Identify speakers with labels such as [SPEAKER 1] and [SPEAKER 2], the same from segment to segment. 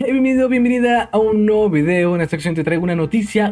[SPEAKER 1] Bienvenido, bienvenida a un nuevo video. En esta sección te traigo una noticia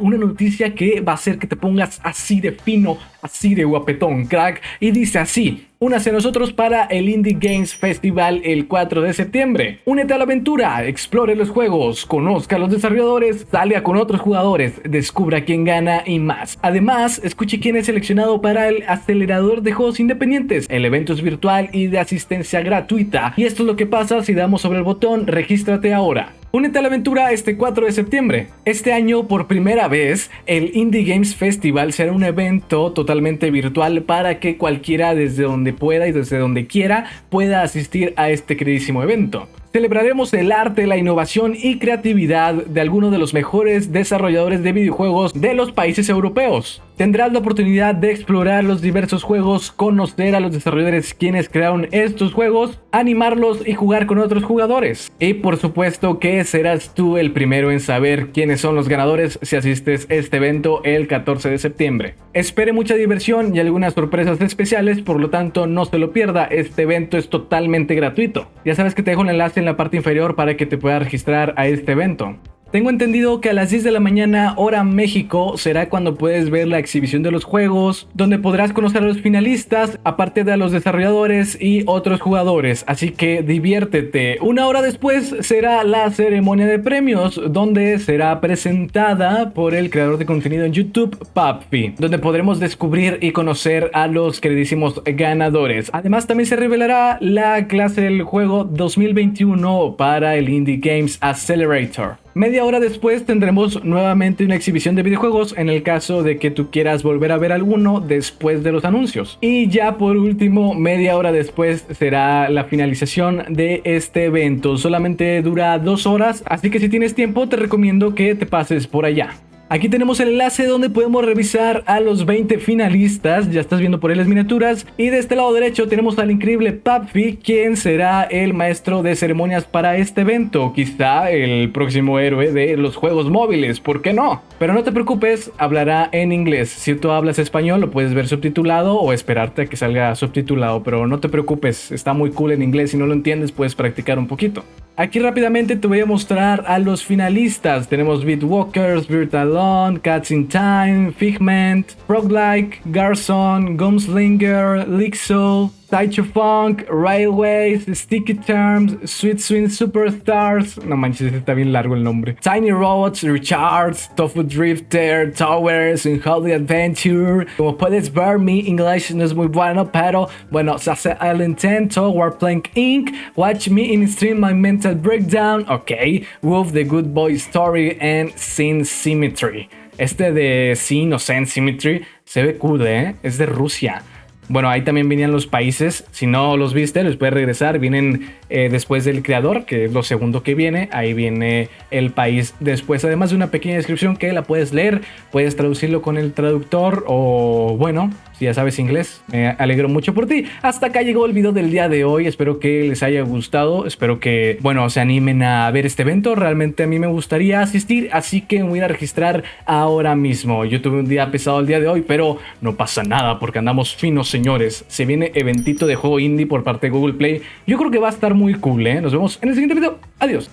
[SPEAKER 1] que va a hacer que te pongas así de fino, así de guapetón, crack. Y dice así: únase a nosotros para el Indie Games Festival el 4 de septiembre. Únete a la aventura, explore los juegos, conozca a los desarrolladores, salga con otros jugadores, descubra quién gana y más. Además, escuche quién es seleccionado para el acelerador de juegos independientes. El evento es virtual y de asistencia gratuita. Y esto es lo que pasa si damos sobre el botón regístrate ahora. Únete a la aventura este 4 de septiembre. Este año, por primera vez, el Indie Games Festival será un evento totalmente virtual para que cualquiera desde donde pueda y desde donde quiera pueda asistir a este queridísimo evento. Celebraremos el arte, la innovación y creatividad de algunos de los mejores desarrolladores de videojuegos de los países europeos. Tendrás la oportunidad de explorar los diversos juegos, conocer a los desarrolladores quienes crearon estos juegos, animarlos y jugar con otros jugadores. Y por supuesto que serás tú el primero en saber quiénes son los ganadores si asistes a este evento el 14 de septiembre. Espere mucha diversión y algunas sorpresas especiales, por lo tanto no se lo pierda. Este evento es totalmente gratuito. Ya sabes que te dejo el enlace en la parte inferior para que te puedas registrar a este evento. Tengo entendido que a las 10 de la mañana hora México será cuando puedes ver la exhibición de los juegos, donde podrás conocer a los finalistas, aparte de a los desarrolladores y otros jugadores, así que diviértete. Una hora después será la ceremonia de premios, donde será presentada por el creador de contenido en YouTube, Papfi, donde podremos descubrir y conocer a los queridísimos ganadores. Además también se revelará la clase del juego 2021 para el Indie Games Accelerator. Media hora después tendremos nuevamente una exhibición de videojuegos en el caso de que tú quieras volver a ver alguno después de los anuncios. Y ya por último, media hora después será la finalización de este evento. Solamente dura 2 horas, así que si tienes tiempo te recomiendo que te pases por allá. Aquí tenemos el enlace donde podemos revisar a los 20 finalistas. Ya estás viendo por ahí las miniaturas. Y de este lado derecho tenemos al increíble Papfi, quien será el maestro de ceremonias para este evento. Quizá el próximo héroe de los juegos móviles, ¿por qué no? Pero no te preocupes, hablará en inglés. Si tú hablas español lo puedes ver subtitulado o esperarte a que salga subtitulado. Pero no te preocupes, está muy cool en inglés. Si no lo entiendes puedes practicar un poquito. Aquí rápidamente te voy a mostrar a los finalistas. Tenemos Beatwalkers, Virtualon, Cats in Time, Figment, Roguelike, Garson, Gunslinger, Lixo, Taicho Funk, Railways, Sticky Terms, Sweet Swing Superstars. No manches, está bien largo el nombre. Tiny Robots, Recharge, Tofu Drifter, Towers, Unholy Adventure. Como puedes ver, mi inglés no es muy bueno, pero bueno, se hace el intento. Warplank Inc., Watch Me in Stream My Mental Breakdown. Ok, Wolf, The Good Boy Story, and Sin Symmetry. Este de Sin o Sin Symmetry se ve cool, es de Rusia. Bueno, ahí también venían los países. Si no los viste, les puedes regresar. Vienen después del creador, que es lo segundo que viene. Ahí viene el país después. Además de una pequeña descripción que la puedes leer. Puedes traducirlo con el traductor. O bueno, si ya sabes inglés, me alegro mucho por ti. Hasta acá llegó el video del día de hoy. Espero que les haya gustado. Espero que, bueno, se animen a ver este evento. Realmente a mí me gustaría asistir. Así que me voy a registrar ahora mismo. Yo tuve un día pesado el día de hoy, pero no pasa nada porque andamos finos, señores. Se viene eventito de juego indie por parte de Google Play. Yo creo que va a estar muy cool, Nos vemos en el siguiente video. Adiós.